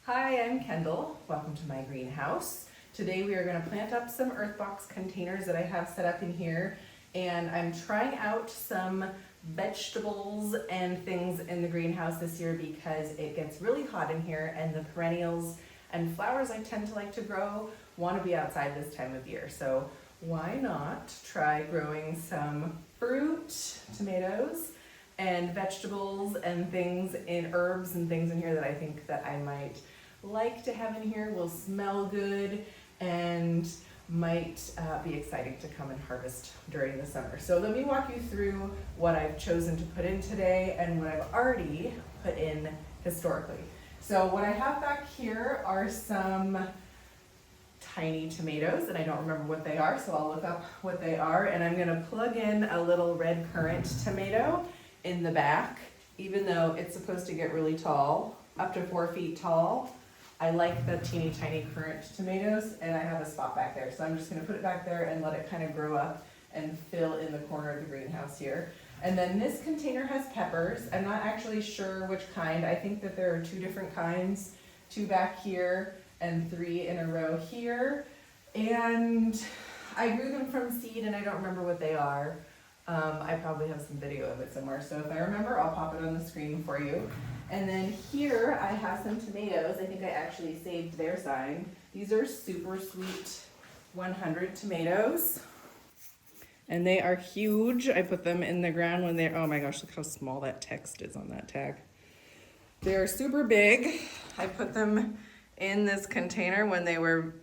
Hi, I'm Kendall. Welcome to my greenhouse. Today we are going to plant up some EarthBox containers that I have set up in here, and I'm trying out some vegetables and things in the greenhouse this year because it gets really hot in here and the perennials and flowers I tend to like to grow want to be outside this time of year. So why not try growing some fruit, tomatoes, and vegetables and things in herbs and things in here that I think that I might like to have in here, will smell good, and might be exciting to come and harvest during the summer. So let me walk you through what I've chosen to put in today and what I've already put in historically. So what I have back here are some tiny tomatoes, and I don't remember what they are, so I'll look up what they are, and I'm gonna plug in a little red currant tomato in the back, even though it's supposed to get really tall, up to 4 feet tall. I like the teeny tiny currant tomatoes, and I have a spot back there. So I'm just gonna put it back there and let it kind of grow up and fill in the corner of the greenhouse here. And then this container has peppers. I'm not actually sure which kind. I think that there are 2 different kinds, 2 back here and 3 in a row here. And I grew them from seed, and I don't remember what they are. I probably have some video of it somewhere, so if I remember, I'll pop it on the screen for you. And then here I have some tomatoes. I think I actually saved their sign. These are super sweet 100 tomatoes, and they are huge. I put them in the ground when they're, oh my gosh, look how small that text is on that tag. They're super big. I put them in this container when they were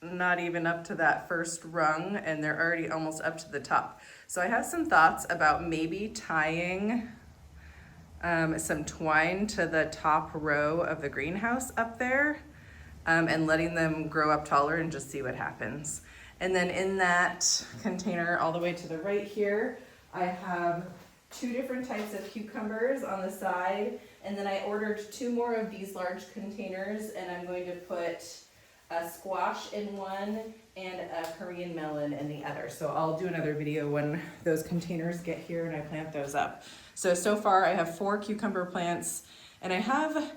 not even up to that first rung, and they're already almost up to the top. So I have some thoughts about maybe tying some twine to the top row of the greenhouse up there, and letting them grow up taller and just see what happens. And then in that container all the way to the right here, I have 2 different types of cucumbers on the side, and then I ordered 2 more of these large containers, and I'm going to put a squash in one and a Korean melon in the other. So I'll do another video when those containers get here and I plant those up. So far I have 4 cucumber plants, and I have,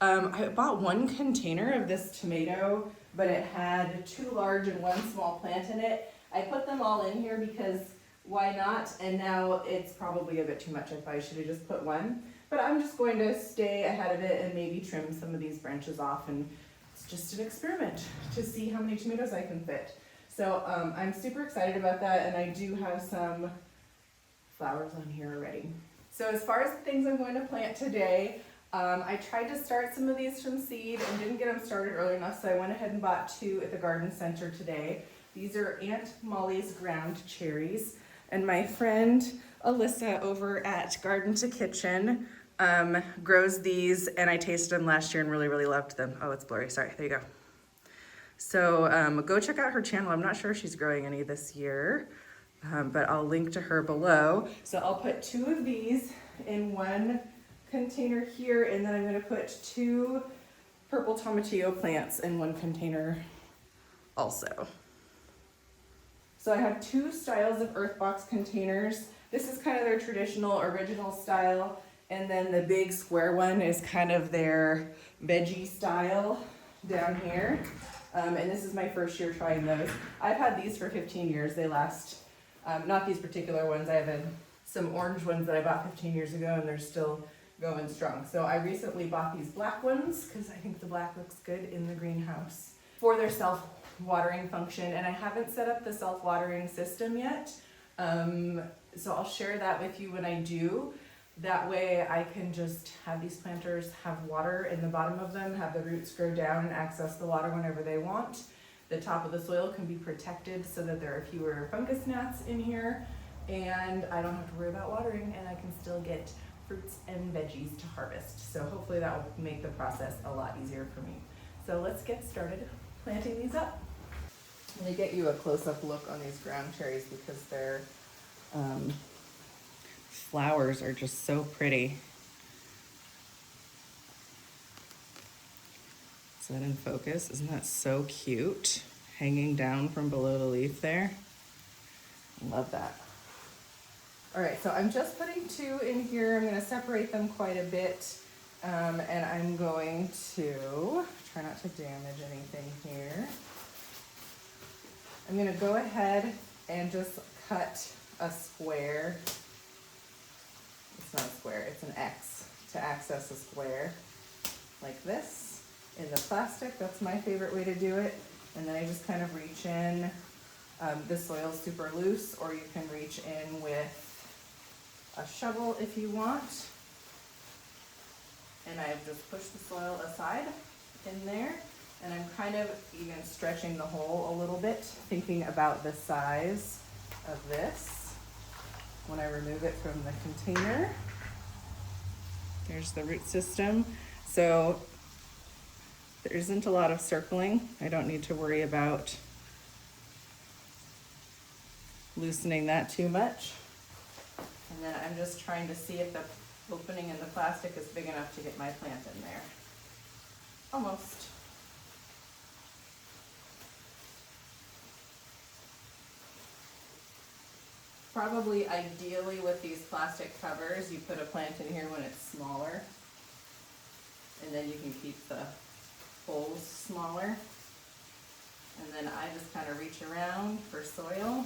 I bought 1 container of this tomato, but it had 2 large and 1 small plant in it. I put them all in here because why not? And now it's probably a bit too much. I probably should have just put 1, but I'm just going to stay ahead of it and maybe trim some of these branches off, and it's just an experiment to see how many tomatoes I can fit. So I'm super excited about that, and I do have some flowers on here already. So as far as the things I'm going to plant today, I tried to start some of these from seed and didn't get them started early enough, so I went ahead and bought 2 at the garden center today. These are Aunt Molly's Ground Cherries, and my friend Alyssa over at Garden to Kitchen grows these, and I tasted them last year and really loved them. Oh, it's blurry, sorry, there you go. So go check out her channel. I'm not sure if she's growing any this year, but I'll link to her below. So I'll put 2 of these in 1 container here, and then I'm gonna put 2 purple tomatillo plants in 1 container also. So I have 2 styles of EarthBox containers. This is kind of their traditional original style, and then the big square one is kind of their veggie style down here. And this is my first year trying those. I've had these for 15 years. They last, not these particular ones. I have some orange ones that I bought 15 years ago, and they're still going strong. So I recently bought these black ones because I think the black looks good in the greenhouse for their self-watering function. And I haven't set up the self-watering system yet. So I'll share that with you when I do. That way I can just have these planters have water in the bottom of them, have the roots grow down and access the water whenever they want. The top of the soil can be protected so that there are fewer fungus gnats in here, and I don't have to worry about watering, and I can still get fruits and veggies to harvest. So hopefully that will make the process a lot easier for me. So let's get started planting these up. Let me get you a close-up look on these ground cherries because they're flowers are just so pretty. Is that in focus? Isn't that so cute? Hanging down from below the leaf there. Love that. All right, so I'm just putting 2 in here. I'm gonna separate them quite a bit And I'm going to try not to damage anything here. I'm gonna go ahead and just cut a square. It's not a square, it's an X to access a square like this in the plastic. That's my favorite way to do it. And then I just kind of reach in. This soil's super loose, or you can reach in with a shovel if you want. And I've just pushed the soil aside in there, and I'm kind of even stretching the hole a little bit, thinking about the size of this when I remove it from the container. There's the root system. So there isn't a lot of circling. I don't need to worry about loosening that too much. And then I'm just trying to see if the opening in the plastic is big enough to get my plant in there. Almost. Probably ideally with these plastic covers, you put a plant in here when it's smaller, and then you can keep the holes smaller. And then I just kind of reach around for soil.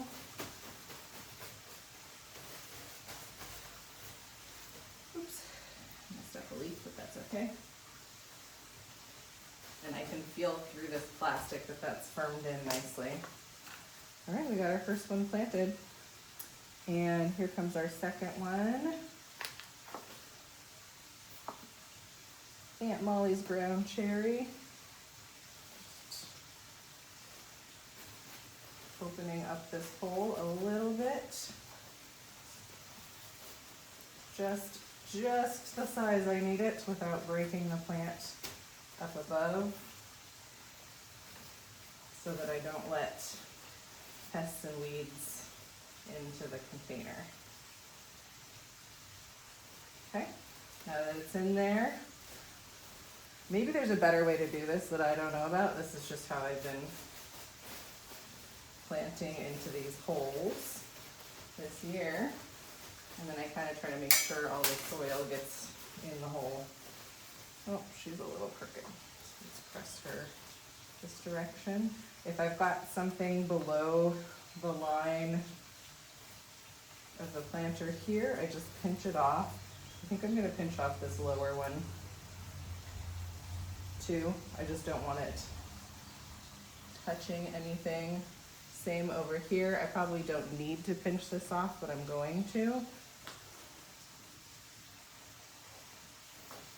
Oops, messed up a leaf, but that's okay. And I can feel through this plastic that that's firmed in nicely. All right, we got our first one planted. And here comes our second one. Aunt Molly's ground cherry. Opening up this hole a little bit. Just the size I need it without breaking the plant up above, so that I don't let pests and weeds into the container. Okay, now that it's in there, maybe there's a better way to do this that I don't know about. This is just how I've been planting into these holes this year. And then I kind of try to make sure all the soil gets in the hole. Oh, she's a little crooked. Let's press her this direction. If I've got something below the line of the planter here, I just pinch it off. I think I'm gonna pinch off this lower one too. I just don't want it touching anything. Same over here. I probably don't need to pinch this off, but I'm going to.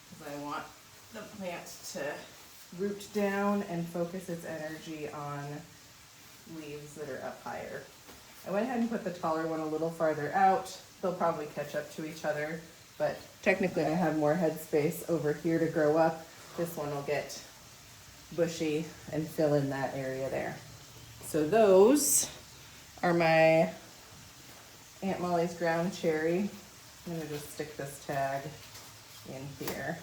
Because I want the plant to root down and focus its energy on leaves that are up higher. I went ahead and put the taller one a little farther out. They'll probably catch up to each other, but technically I have more headspace over here to grow up. This one will get bushy and fill in that area there. So those are my Aunt Molly's ground cherry. I'm gonna just stick this tag in here.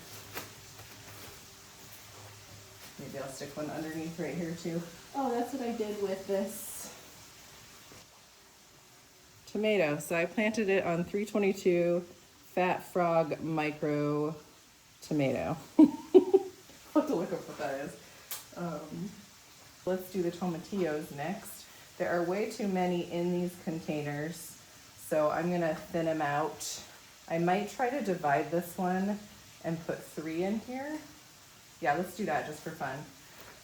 Maybe I'll stick one underneath right here too. Oh, that's what I did with this tomato. So I planted it on 322 Fat Frog Micro Tomato. I'll have to look up what that is. Let's do the tomatillos next. There are way too many in these containers, so I'm gonna thin them out. I might try to divide this one and put 3 in here. Yeah, let's do that just for fun.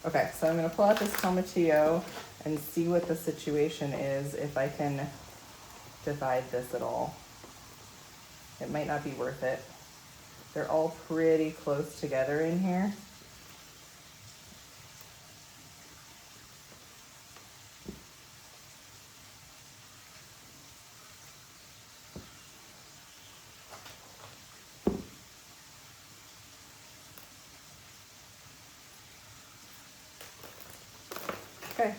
Okay, so I'm gonna pull out this tomatillo and see what the situation is, if I can divide this at all. It might not be worth it. They're all pretty close together in here. Okay,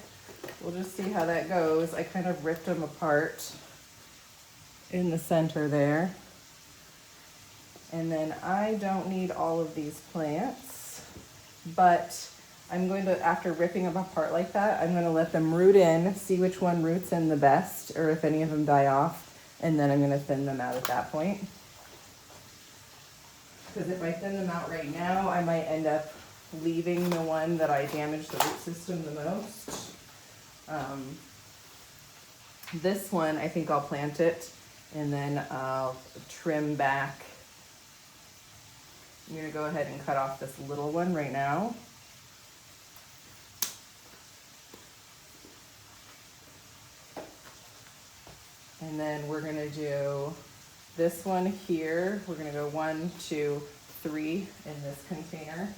we'll just see how that goes. I kind of ripped them apart in the center there. And then I don't need all of these plants, but I'm going to, after ripping them apart like that, I'm going to let them root in, see which one roots in the best, or if any of them die off, and then I'm going to thin them out at that point. because if I thin them out right now, I might end up leaving the one that I damaged the root system the most. This one, I think I'll plant it and then I'll trim back. I'm gonna go ahead and cut off this little one right now. And then we're gonna do this one here. We're gonna go 1, 2, 3 in this container.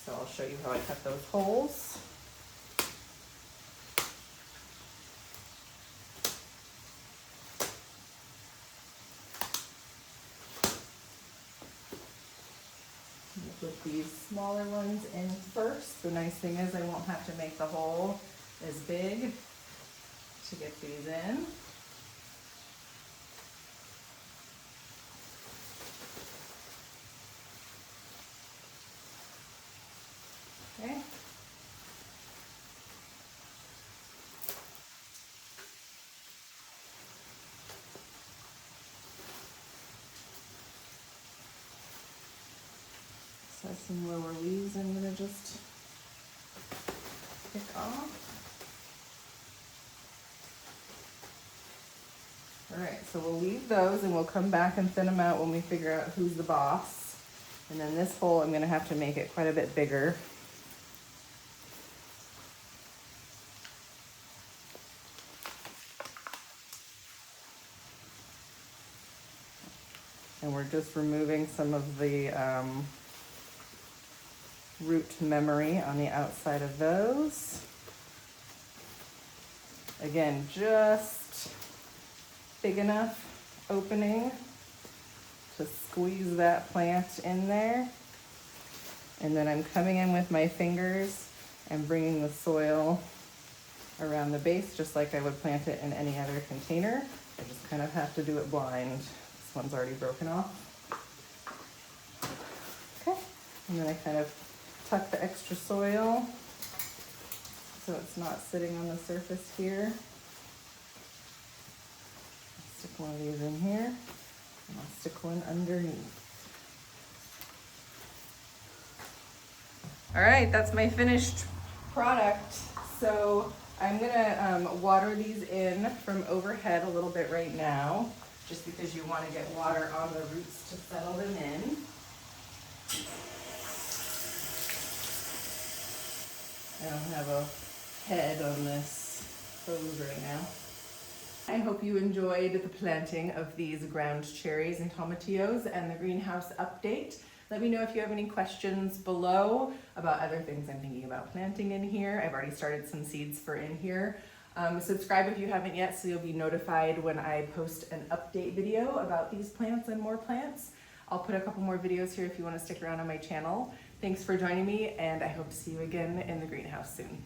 So I'll show you how I cut those holes. Put these smaller ones in first. The nice thing is I won't have to make the hole as big to get these in. Okay. So some lower leaves I'm gonna just pick off. All right, so we'll leave those and we'll come back and thin them out when we figure out who's the boss. And then this hole, I'm gonna have to make it quite a bit bigger. And we're just removing some of the root memory on the outside of those. Again, just big enough opening to squeeze that plant in there. And then I'm coming in with my fingers and bringing the soil around the base just like I would plant it in any other container. I just kind of have to do it blind. This one's already broken off. Okay, and then I kind of tuck the extra soil so it's not sitting on the surface here. Stick one of these in here, and I'll stick one underneath. All right, that's my finished product. So I'm gonna water these in from overhead a little bit right now, just because you want to get water on the roots to settle them in. I don't have a head on this hose right now. I hope you enjoyed the planting of these ground cherries and tomatillos and the greenhouse update. Let me know if you have any questions below about other things I'm thinking about planting in here. I've already started some seeds for in here. Subscribe if you haven't yet so you'll be notified when I post an update video about these plants and more plants. I'll put a couple more videos here if you want to stick around on my channel. Thanks for joining me, and I hope to see you again in the greenhouse soon.